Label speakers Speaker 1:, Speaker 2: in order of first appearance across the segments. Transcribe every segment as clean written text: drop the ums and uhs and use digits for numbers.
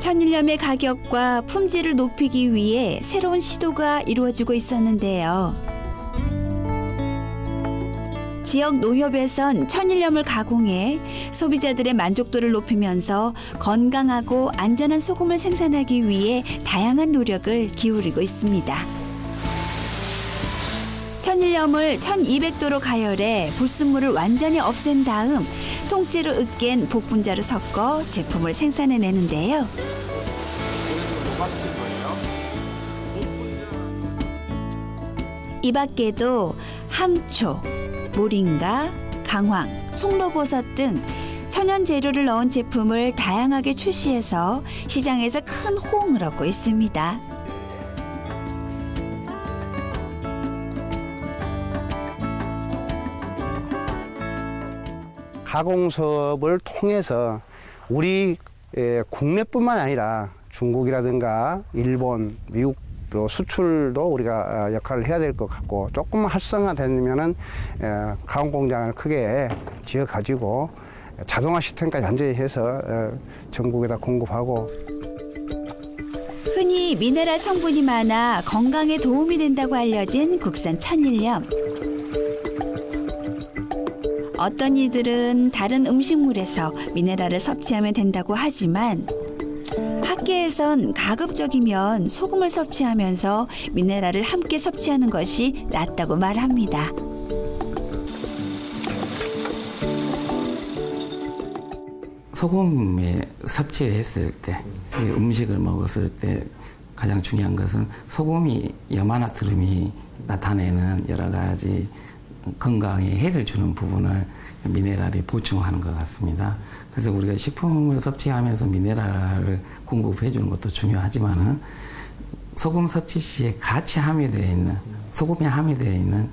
Speaker 1: 천일염의 가격과 품질을 높이기 위해 새로운 시도가 이루어지고 있었는데요. 지역 농협에선 천일염을 가공해 소비자들의 만족도를 높이면서 건강하고 안전한 소금을 생산하기 위해 다양한 노력을 기울이고 있습니다. 천일염을 1200도로 가열해 불순물을 완전히 없앤 다음 통째로 으깬 복분자를 섞어 제품을 생산해내는데요. 이 밖에도 함초, 모링가, 강황, 송로버섯 등 천연 재료를 넣은 제품을 다양하게 출시해서 시장에서 큰 호응을 얻고 있습니다.
Speaker 2: 가공사업을 통해서 우리 국내뿐만 아니라 중국이라든가 일본, 미국 또 수출도 우리가 역할을 해야 될 것 같고, 조금만 활성화되면은 가공 공장을 크게 지어 가지고 자동화 시스템까지 완전히 해서 전국에다 공급하고.
Speaker 1: 흔히 미네랄 성분이 많아 건강에 도움이 된다고 알려진 국산 천일염. 어떤 이들은 다른 음식물에서 미네랄을 섭취하면 된다고 하지만 학계에선 가급적이면 소금을 섭취하면서 미네랄을 함께 섭취하는 것이 낫다고 말합니다.
Speaker 3: 소금에 섭취했을 때, 음식을 먹었을 때 가장 중요한 것은 소금이 염화나트륨이 나타내는 여러 가지 건강에 해를 주는 부분을 미네랄이 보충하는 것 같습니다. 그래서 우리가 식품을 섭취하면서 미네랄을 공급해 주는 것도 중요하지만은 소금 섭취 시에 같이 함유되어 있는, 소금에 함유되어 있는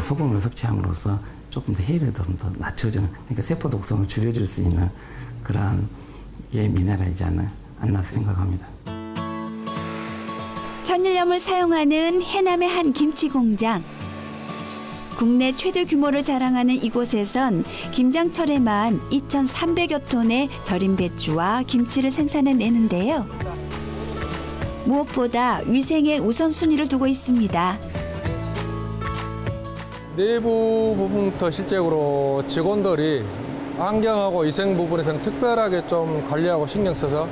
Speaker 3: 소금을 섭취함으로써 조금 더 해를 좀 더 낮춰주는, 그러니까 세포 독성을 줄여줄 수 있는 그러한 게 미네랄이지 않나 생각합니다.
Speaker 1: 천일염을 사용하는 해남의 한 김치 공장. 국내 최대 규모를 자랑하는 이곳에선 김장철에만 2,300여 톤의 절임 배추와 김치를 생산해내는데요. 무엇보다 위생에 우선순위를 두고 있습니다.
Speaker 4: 내부 부분부터 실제로 직원들이 환경하고 위생 부분에서는 특별하게 좀 관리하고 신경 써서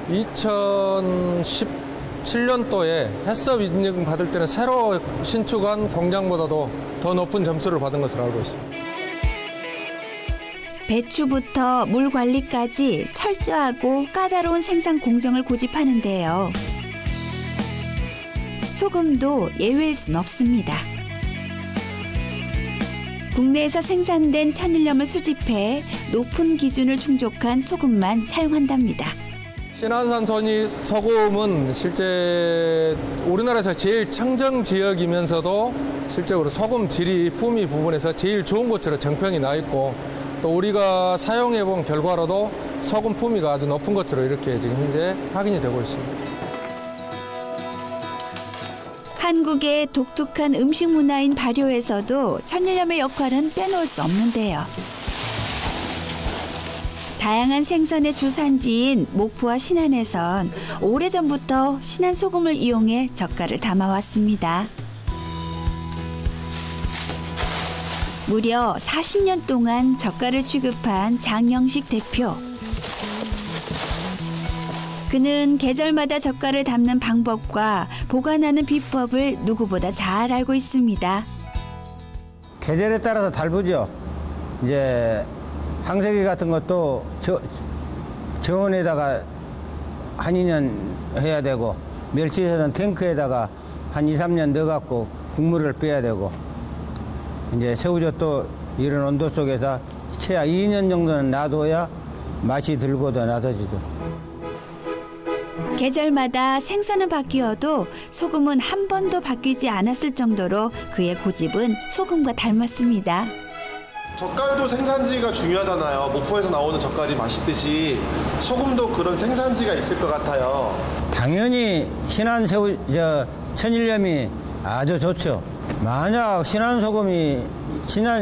Speaker 4: 2017년도에 해썹 인증 받을 때는 새로 신축한 공장보다도 더 높은 점수를 받은 것으로 알고 있습니다.
Speaker 1: 배추부터 물 관리까지 철저하고 까다로운 생산 공정을 고집하는데요. 소금도 예외일 순 없습니다. 국내에서 생산된 천일염을 수집해 높은 기준을 충족한 소금만 사용한답니다.
Speaker 4: 신안산 소금은 실제 우리나라에서 제일 청정 지역이면서도 실제로 소금 질이 품위 부분에서 제일 좋은 곳으로 정평이 나 있고, 또 우리가 사용해 본 결과로도 소금 품위가 아주 높은 것으로 이렇게 지금 현재 확인이 되고 있습니다.
Speaker 1: 한국의 독특한 음식 문화인 발효에서도 천일염의 역할은 빼놓을 수 없는데요. 다양한 생선의 주산지인 목포와 신안에선 오래전부터 신안 소금을 이용해 젓갈을 담아왔습니다. 무려 40년 동안 젓갈을 취급한 장영식 대표. 그는 계절마다 젓갈을 담는 방법과 보관하는 비법을 누구보다 잘 알고 있습니다.
Speaker 5: 계절에 따라서 다르죠. 이제 항세기 같은 것도 저온에다가 한 2년 해야 되고, 멸치젓은 탱크에다가 한 2, 3년 넣어갖고 국물을 빼야 되고, 이제 새우젓도 이런 온도 속에서 최하 2년 정도는 놔둬야 맛이 들고 더 나아지죠.
Speaker 1: 계절마다 생선은 바뀌어도 소금은 한 번도 바뀌지 않았을 정도로 그의 고집은 소금과 닮았습니다.
Speaker 6: 젓갈도 생산지가 중요하잖아요. 목포에서 나오는 젓갈이 맛있듯이 소금도 그런 생산지가 있을 것 같아요.
Speaker 5: 당연히 신안 천일염이 아주 좋죠. 만약 신안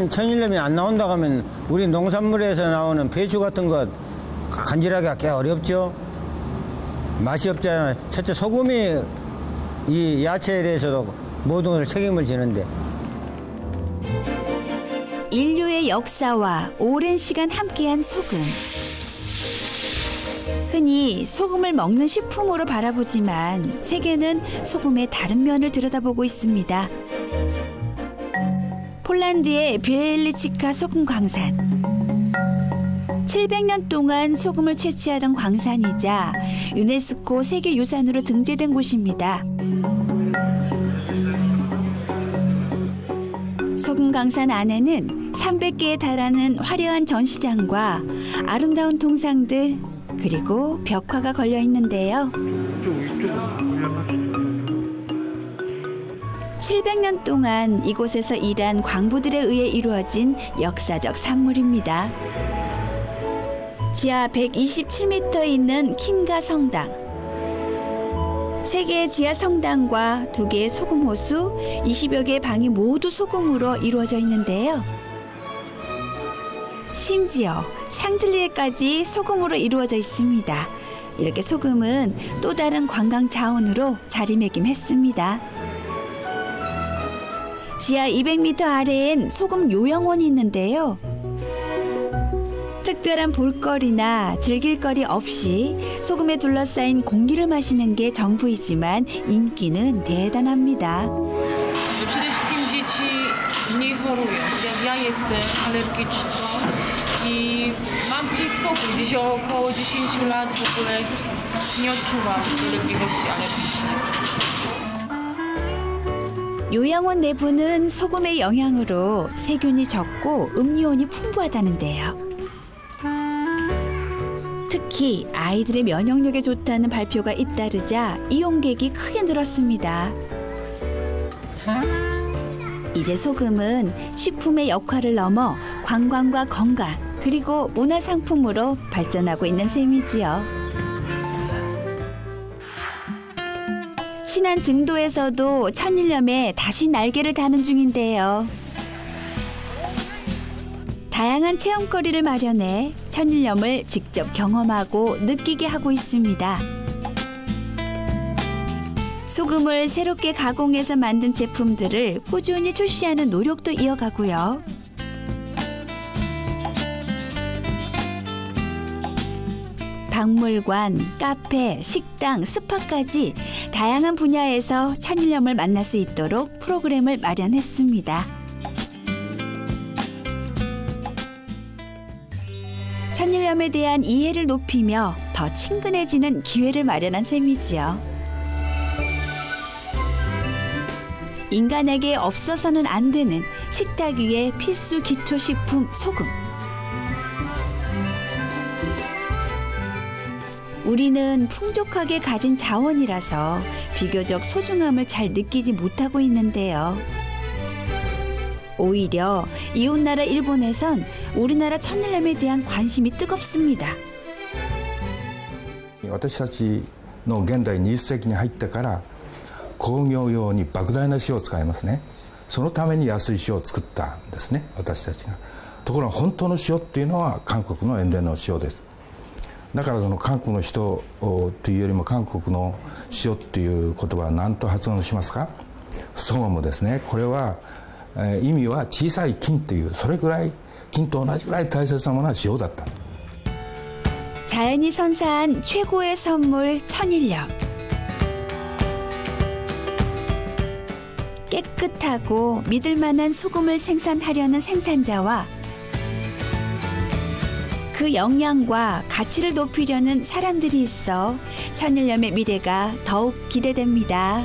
Speaker 5: 천일염이 안 나온다고 하면 우리 농산물에서 나오는 배추 같은 것 간질하기가 꽤 어렵죠. 맛이 없잖아요. 첫째 소금이 이 야채에 대해서도 모든 걸 책임을 지는데.
Speaker 1: 인류의 역사와 오랜 시간 함께한 소금. 흔히 소금을 먹는 식품으로 바라보지만 세계는 소금의 다른 면을 들여다보고 있습니다. 폴란드의 비엘리치카 소금 광산. 700년 동안 소금을 채취하던 광산이자 유네스코 세계유산으로 등재된 곳입니다. 소금 광산 안에는 300개에 달하는 화려한 전시장과 아름다운 동상들 그리고 벽화가 걸려 있는데요. 700년 동안 이곳에서 일한 광부들에 의해 이루어진 역사적 산물입니다. 지하 127m에 있는 킨가 성당. 3개의 지하 성당과 2개의 소금 호수, 20여 개의 방이 모두 소금으로 이루어져 있는데요. 심지어 샹즐리에까지 소금으로 이루어져 있습니다. 이렇게 소금은 또 다른 관광 자원으로 자리매김했습니다. 지하 200m 아래엔 소금 요양원이 있는데요. 특별한 볼거리나 즐길거리 없이 소금에 둘러싸인 공기를 마시는 게 전부이지만 인기는 대단합니다.
Speaker 7: Przede wszystkim dzieci mniej chorują. Jak ja jestem alergiczką i mam gdzieś spokój. Gdzieś około 10 lat w ogóle nie odczuwam dolegliwości alergicznych.
Speaker 1: 요양원 내부는 소금의 영향으로 세균이 적고 음료온이 풍부하다는데요. 특히 아이들의 면역력에 좋다는 발표가 잇따르자 이용객이 크게 늘었습니다. 이제 소금은 식품의 역할을 넘어 관광과 건강 그리고 문화상품으로 발전하고 있는 셈이지요. 신안 증도에서도 천일염에 다시 날개를 다는 중인데요. 다양한 체험거리를 마련해 천일염을 직접 경험하고 느끼게 하고 있습니다. 소금을 새롭게 가공해서 만든 제품들을 꾸준히 출시하는 노력도 이어가고요. 박물관, 카페, 식당, 스파까지 다양한 분야에서 천일염을 만날 수 있도록 프로그램을 마련했습니다. 천일염에 대한 이해를 높이며 더 친근해지는 기회를 마련한 셈이지요. 인간에게 없어서는 안 되는 식탁 위의 필수 기초식품 소금. 우리는 풍족하게 가진 자원이라서 비교적 소중함을 잘 느끼지 못하고 있는데요. 오히려 이웃나라 일본에선 우리나라 천일염에 대한 관심이 뜨겁습니다.
Speaker 8: 私たちの現代20世紀に入ってから工業用に莫大な塩を使いますね。そのために安い塩を作ったんですね、私たちが。ところが本当の塩っていうのは韓国の塩田の塩です。だからその韓国の人というよりも韓国の塩っていう言葉は何と発音しますか？ソゴムですね。これは意味は小さい金というそれぐらい金と同じぐらい大切なものは塩だった。
Speaker 1: 자연이 선사한 최고의 선물 천일염. 깨끗하고 믿을 만한 소금을 생산하려는 생산자와 그 영양과 가치를 높이려는 사람들이 있어 천일염의 미래가 더욱 기대됩니다.